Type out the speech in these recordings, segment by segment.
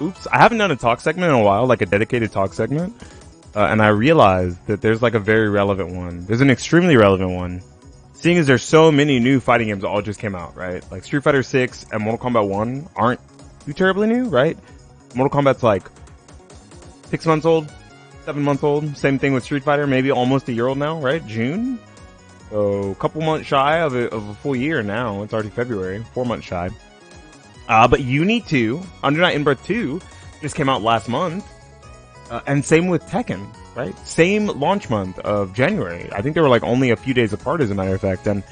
oops, I haven't done a talk segment in a while, like a dedicated talk segment. And I realized that there's like a very relevant one. There's an extremely relevant one. Seeing as there's so many new fighting games that all just came out, right? Like Street Fighter 6 and Mortal Kombat 1 aren't too terribly new, right? Mortal Kombat's like 6 months old, 7 months old. Same thing with Street Fighter, maybe almost a year old now, right? June? So a couple months shy of a full year now. It's already February, 4 months shy. But Uni 2, Under Night In-Breath 2 just came out last month. And same with Tekken, right? Same launch month of January. I think they were like only a few days apart as a matter of fact. And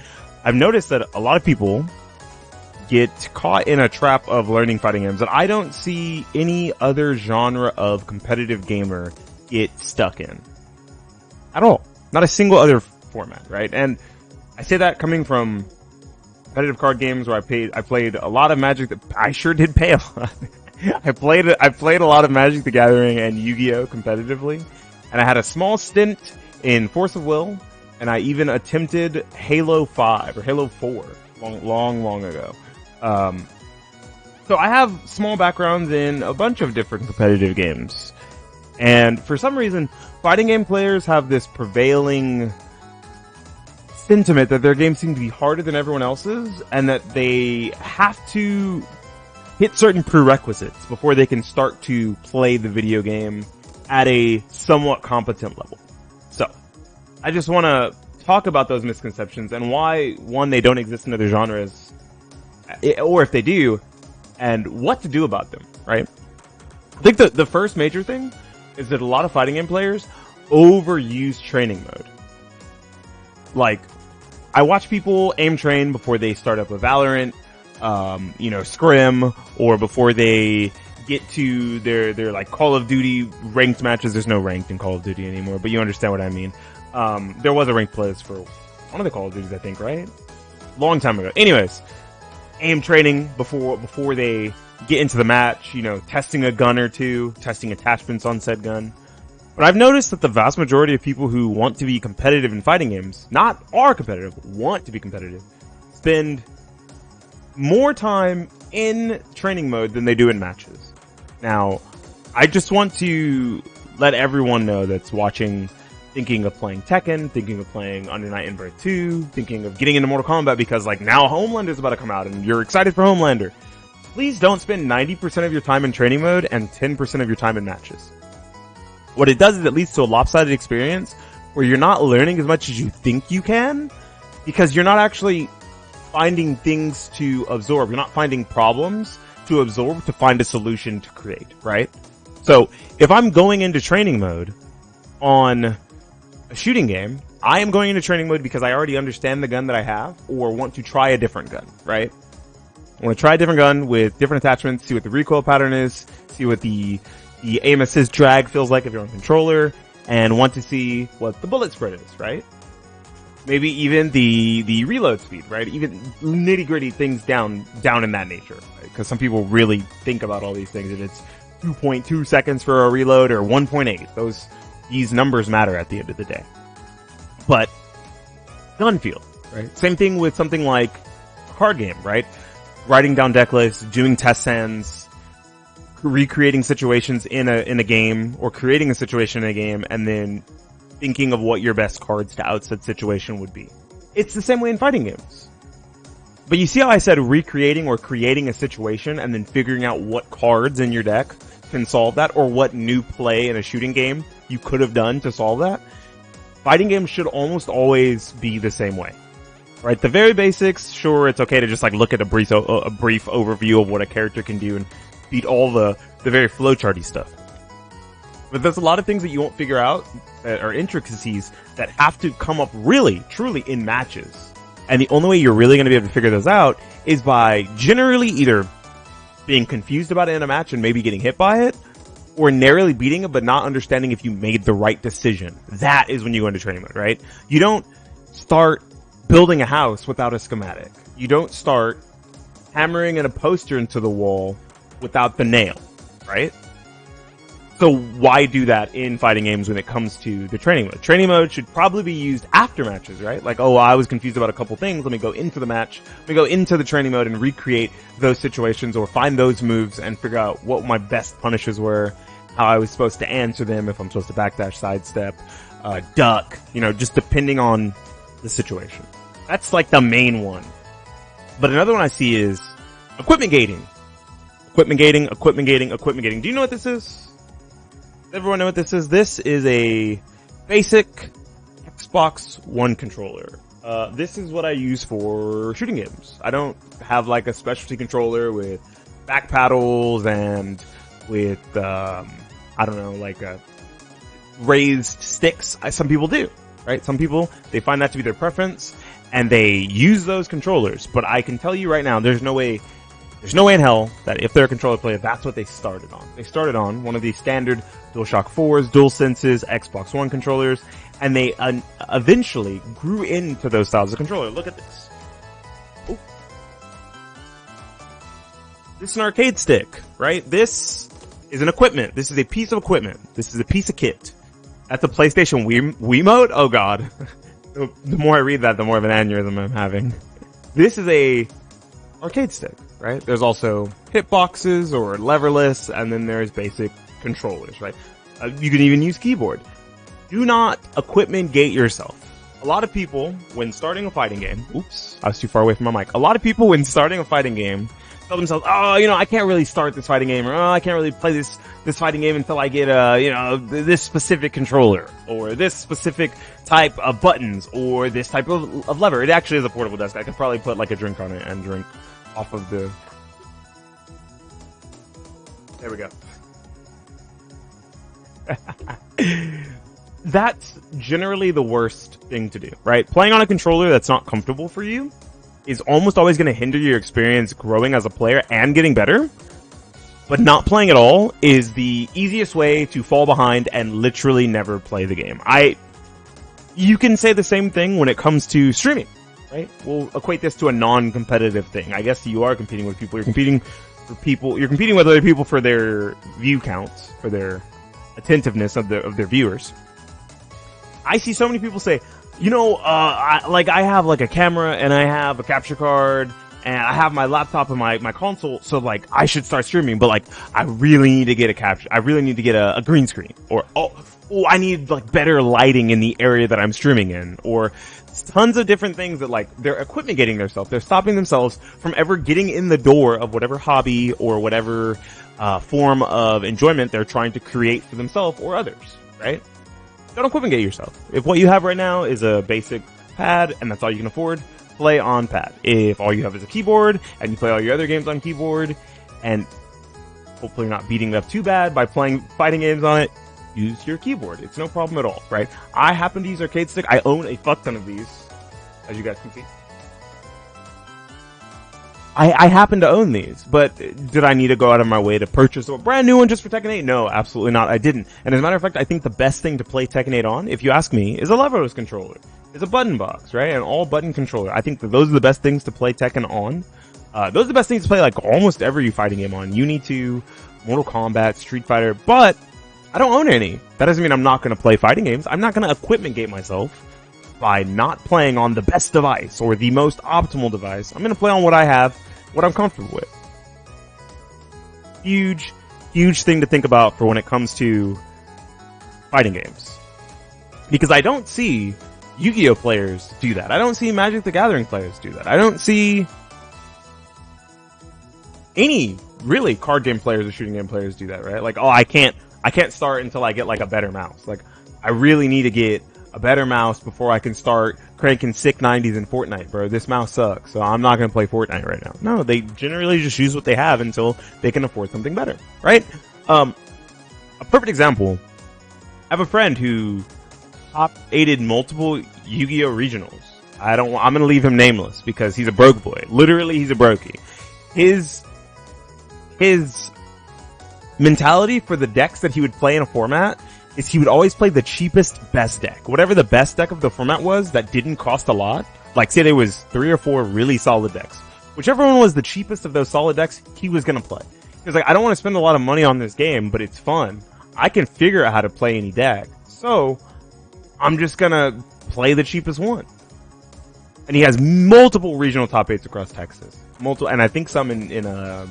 I've noticed that a lot of people get caught in a trap of learning fighting games that I don't see any other genre of competitive gamer get stuck in. At all. Not a single other format, right? And I say that coming from competitive card games where I played a lot of Magic. I sure did pay a lot. I played a lot of Magic the Gathering and Yu-Gi-Oh! Competitively, and I had a small stint in Force of Will, and I even attempted Halo 5 or Halo 4 long ago. So I have small backgrounds in a bunch of different competitive games, and for some reason, fighting game players have this prevailing sentiment that their games seem to be harder than everyone else's, and that they have to hit certain prerequisites before they can start to play the video game at a somewhat competent level. So, I just want to talk about those misconceptions and why, one, they don't exist in other genres, or if they do, and what to do about them, right? I think the first major thing is that a lot of fighting game players overuse training mode. Like, I watch people aim train before they start up with Valorant, Scrim, or before they get to their like Call of Duty ranked matches. There's no ranked in Call of Duty anymore, but you understand what I mean. There was a ranked playlist for one of the Call of Duties, I think, right? Long time ago. Anyways, aim training before they get into the match, testing a gun or two, testing attachments on said gun. But I've noticed that the vast majority of people who want to be competitive in fighting games, not are competitive, want to be competitive, spend more time in training mode than they do in matches. Now, I just want to let everyone know that's watching, thinking of playing Tekken, thinking of playing Under Night In-Breath 2, thinking of getting into Mortal Kombat because like now Homelander's about to come out and you're excited for Homelander. Please don't spend 90% of your time in training mode and 10% of your time in matches. What it does is it leads to a lopsided experience where you're not learning as much as you think you can because you're not actually finding things to absorb. You're not finding problems to absorb to find a solution to create, right? So if I'm going into training mode on a shooting game, I am going into training mode because I already understand the gun that I have or want to try a different gun, right? I want to try a different gun with different attachments, see what the recoil pattern is, see what the aim assist drag feels like if you're on controller, and want to see what the bullet spread is, right? Maybe even the reload speed, right? Even nitty gritty things down in that nature, right? Because some people really think about all these things, and it's 2.2 seconds for a reload or 1.8. These numbers matter at the end of the day. But gun feel, right? Same thing with something like a card game, right? Writing down deck lists, doing test hands, recreating situations in a game, or creating a situation in a game, and then thinking of what your best cards to out said situation would be. It's the same way in fighting games. But you see how I said recreating or creating a situation and then figuring out what cards in your deck can solve that, or what new play in a shooting game you could have done to solve that? Fighting games should almost always be the same way. Right? The very basics, sure, it's okay to just like look at a brief overview of what a character can do and beat all the very flowcharty stuff. But there's a lot of things that you won't figure out that are intricacies that have to come up really, truly in matches. And the only way you're really going to be able to figure those out is by generally either being confused about it in a match and maybe getting hit by it, or narrowly beating it but not understanding if you made the right decision. That is when you go into training mode, right? You don't start building a house without a schematic. You don't start hammering in a poster into the wall without the nail, right? So why do that in fighting games when it comes to the training mode? Training mode should probably be used after matches, right? Like, oh, I was confused about a couple things. Let me go into the match. Let me go into the training mode and recreate those situations or find those moves and figure out what my best punishes were, how I was supposed to answer them, if I'm supposed to backdash, sidestep, duck, just depending on the situation. That's like the main one. But another one I see is equipment gating. Equipment gating. Do you know what this is? Does everyone know what this is? This is a basic Xbox One controller. This is what I use for shooting games. I don't have like a specialty controller with back paddles and with, like raised sticks. Some people do, right? Some people, they find that to be their preference and they use those controllers. But I can tell you right now, there's no way in hell that if they're a controller player, that's what they started on. They started on one of these standard DualShock 4s, DualSenses, Xbox One controllers, and they eventually grew into those styles of controller. Look at this. Ooh. This is an arcade stick, right? This is an equipment. This is a piece of equipment. This is a piece of kit. That's a PlayStation Wiimote? Oh god. The more I read that, the more of an aneurysm I'm having. This is a arcade stick, right? There's also hitboxes or leverless, and then there's basic controllers, right? You can even use keyboard. Do not equipment gate yourself. A lot of people, when starting a fighting game, oops, I was too far away from my mic. A lot of people, when starting a fighting game, tell themselves, oh, I can't really start this fighting game, or oh, I can't really play this fighting game until I get this specific controller, or this specific type of buttons, or this type of lever. It actually is a portable desk. I could probably put like a drink on it and drink off of the... There we go. That's generally the worst thing to do, right? Playing on a controller that's not comfortable for you is almost always going to hinder your experience growing as a player and getting better. But not playing at all is the easiest way to fall behind and literally never play the game. You can say the same thing when it comes to streaming, right? We'll equate this to a non-competitive thing. I guess you are competing with people. You're competing with other people for their view counts, for their attentiveness of their viewers. I see so many people say, I have like a camera and I have a capture card and I have my laptop and my console, so like I should start streaming, but like I really need to get a capture. I really need to get a green screen, or I need like better lighting in the area that I'm streaming in, or tons of different things that like they're equipment gating themselves. They're stopping themselves from ever getting in the door of whatever hobby or whatever form of enjoyment they're trying to create for themselves or others, right? Don't equipment gate yourself. If what you have right now is a basic pad and that's all you can afford, play on pad. If all you have is a keyboard and you play all your other games on keyboard and hopefully you're not beating it up too bad by playing fighting games on it, use your keyboard. It's no problem at all, right? I happen to use arcade stick. I own a fuck ton of these, as you guys can see. I happen to own these, but did I need to go out of my way to purchase a brand new one just for Tekken 8? No, absolutely not. I didn't. And as a matter of fact, I think the best thing to play Tekken 8 on, if you ask me, is a leverless controller. It's a button box, right? An all button controller. I think that those are the best things to play Tekken on. Those are the best things to play like almost every fighting game on. Unity 2, Mortal Kombat, Street Fighter, but I don't own any. That doesn't mean I'm not going to play fighting games. I'm not going to equipment gate myself by not playing on the best device or the most optimal device. I'm going to play on what I have, what I'm comfortable with. Huge thing to think about for when it comes to fighting games. Because I don't see Yu-Gi-Oh players do that. I don't see Magic the Gathering players do that. I don't see any really card game players or shooting game players do that, right? Like, oh, I can't start until I get like a better mouse. Like, I really need to get a better mouse before I can start cranking sick 90s in Fortnite, bro. This mouse sucks, so I'm not going to play Fortnite right now. No, they generally just use what they have until they can afford something better, right? A perfect example, I have a friend who top-8'd multiple Yu-Gi-Oh! Regionals. I'm going to leave him nameless because he's a broke boy. Literally, he's a brokey. His mentality for the decks that he would play in a format is he would always play the cheapest best deck. Whatever the best deck of the format was that didn't cost a lot, like say there was 3 or 4 really solid decks. Whichever one was the cheapest of those solid decks, he was gonna play. He was like, I don't want to spend a lot of money on this game, but it's fun. I can figure out how to play any deck. So I'm just gonna play the cheapest one. And he has multiple regional top 8s across Texas. Multiple, and I think some in I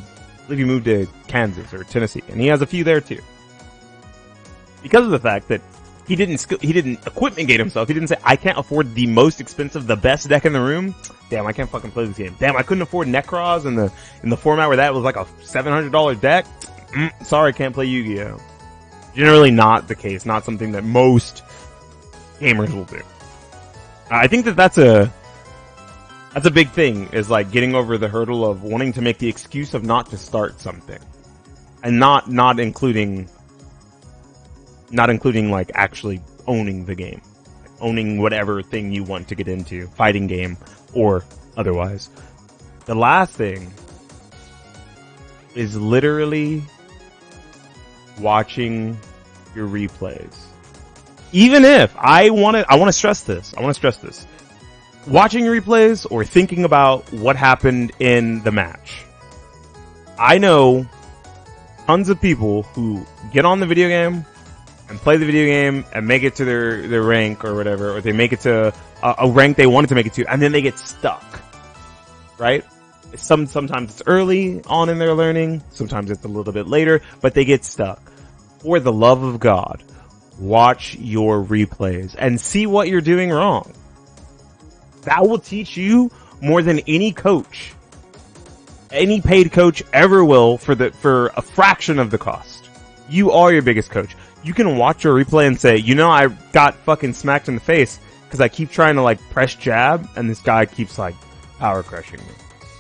believe he moved to Kansas or Tennessee, and he has a few there too. Because of the fact that he didn't equipment gate himself. He didn't say, I can't afford the most expensive, the best deck in the room. Damn, I can't fucking play this game. Damn, I couldn't afford Necros in the format where that was like a $700 deck. Sorry, can't play Yu-Gi-Oh. Generally not the case. Not something that most gamers will do. I think that's a big thing, is like getting over the hurdle of wanting to make the excuse of not to start something. And not including like actually owning the game. Owning whatever thing you want to get into, fighting game or otherwise. The last thing is literally watching your replays. Even if I want to stress this. Watching replays or thinking about what happened in the match. I know tons of people who get on the video game and play the video game and make it to their rank or whatever, or they make it to a rank they wanted to make it to, and then they get stuck. Right? Sometimes it's early on in their learning, sometimes it's a little bit later, but they get stuck. For the love of God, watch your replays and see what you're doing wrong. That will teach you more than any coach, any paid coach ever will, for a fraction of the cost. You are your biggest coach. You can watch your replay and say, I got fucking smacked in the face because I keep trying to like press jab and this guy keeps like power crushing me.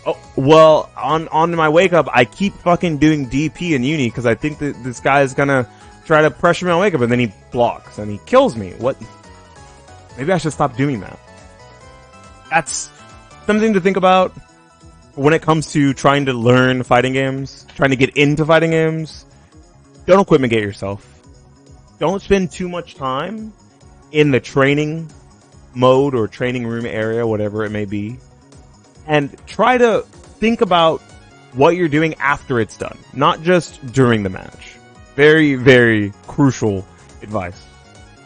Oh, well, on my wake up, I keep fucking doing DP in uni because I think that this guy is gonna try to pressure me on wake up, and then he blocks and he kills me. What? Maybe I should stop doing that. That's something to think about when it comes to trying to learn fighting games, trying to get into fighting games. Don't equipment gate yourself. Don't spend too much time in the training mode or training room area, whatever it may be. And try to think about what you're doing after it's done, not just during the match. Very, very crucial advice.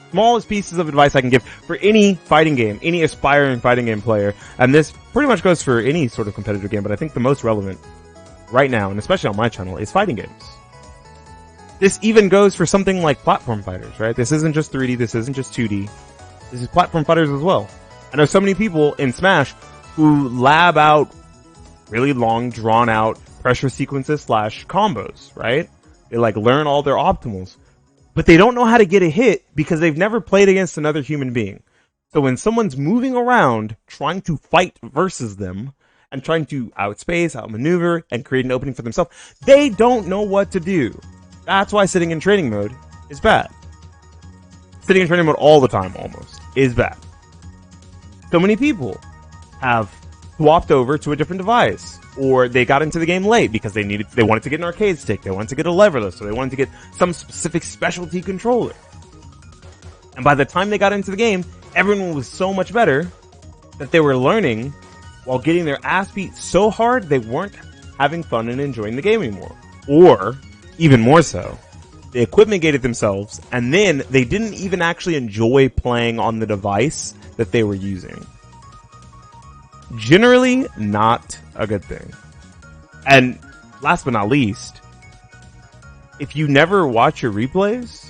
Smallest pieces of advice I can give for any fighting game, any aspiring fighting game player, and this pretty much goes for any sort of competitive game, but I think the most relevant right now, and especially on my channel, is fighting games. This even goes for something like platform fighters, right? This isn't just 3D, this isn't just 2D. This is platform fighters as well. I know so many people in Smash who lab out really long, drawn out pressure sequences / combos, right? They like learn all their optimals, but they don't know how to get a hit because they've never played against another human being. So when someone's moving around trying to fight versus them and trying to outspace, outmaneuver, and create an opening for themselves, they don't know what to do. That's why sitting in training mode is bad. Sitting in training mode all the time, almost, is bad. So many people have swapped over to a different device, or they got into the game late because they wanted to get an arcade stick, they wanted to get a leverless, or they wanted to get some specific specialty controller. And by the time they got into the game, everyone was so much better that they were learning while getting their ass beat so hard they weren't having fun and enjoying the game anymore. Or, even more so, they equipment gated themselves, and then they didn't even actually enjoy playing on the device that they were using. Generally, not a good thing. And last but not least, if you never watch your replays,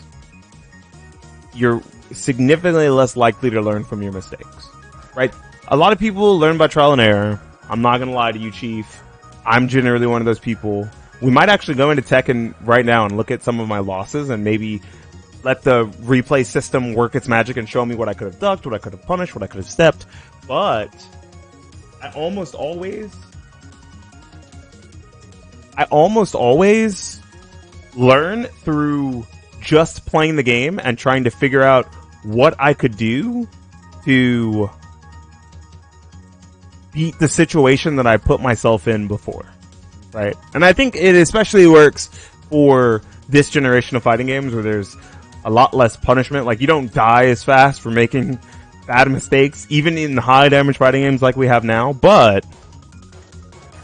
you're significantly less likely to learn from your mistakes, right? A lot of people learn by trial and error. I'm not gonna lie to you, Chief. I'm generally one of those people. We might actually go into Tekken right now and look at some of my losses and maybe let the replay system work its magic and show me what I could have ducked, what I could have punished, what I could have stepped. But I almost always learn through just playing the game and trying to figure out what I could do to beat the situation that I put myself in before. Right? And I think it especially works for this generation of fighting games where there's a lot less punishment. Like, you don't die as fast for making bad mistakes, even in high damage fighting games like we have now. But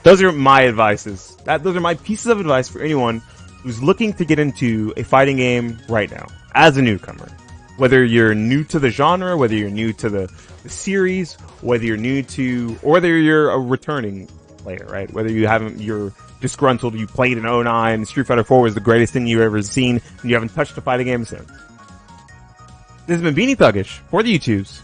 those are my advices. Those are my pieces of advice for anyone who's looking to get into a fighting game right now as a newcomer. Whether you're new to the genre, whether you're new to the series, whether you're new to, or whether you're a returning player, right? Whether you're disgruntled, you played in 09, Street Fighter 4 was the greatest thing you've ever seen, and you haven't touched a fighting game since. This has been Beanie Thuggish for the YouTubes.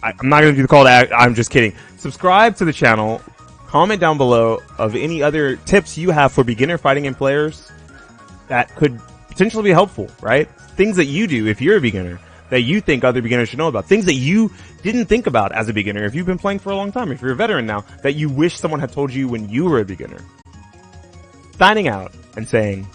I'm not going to do the call to act. I'm just kidding. Subscribe to the channel. Comment down below of any other tips you have for beginner fighting game players that could potentially be helpful, right? Things that you do if you're a beginner that you think other beginners should know about. Things that you didn't think about as a beginner if you've been playing for a long time. If you're a veteran now, that you wish someone had told you when you were a beginner. Signing out and saying,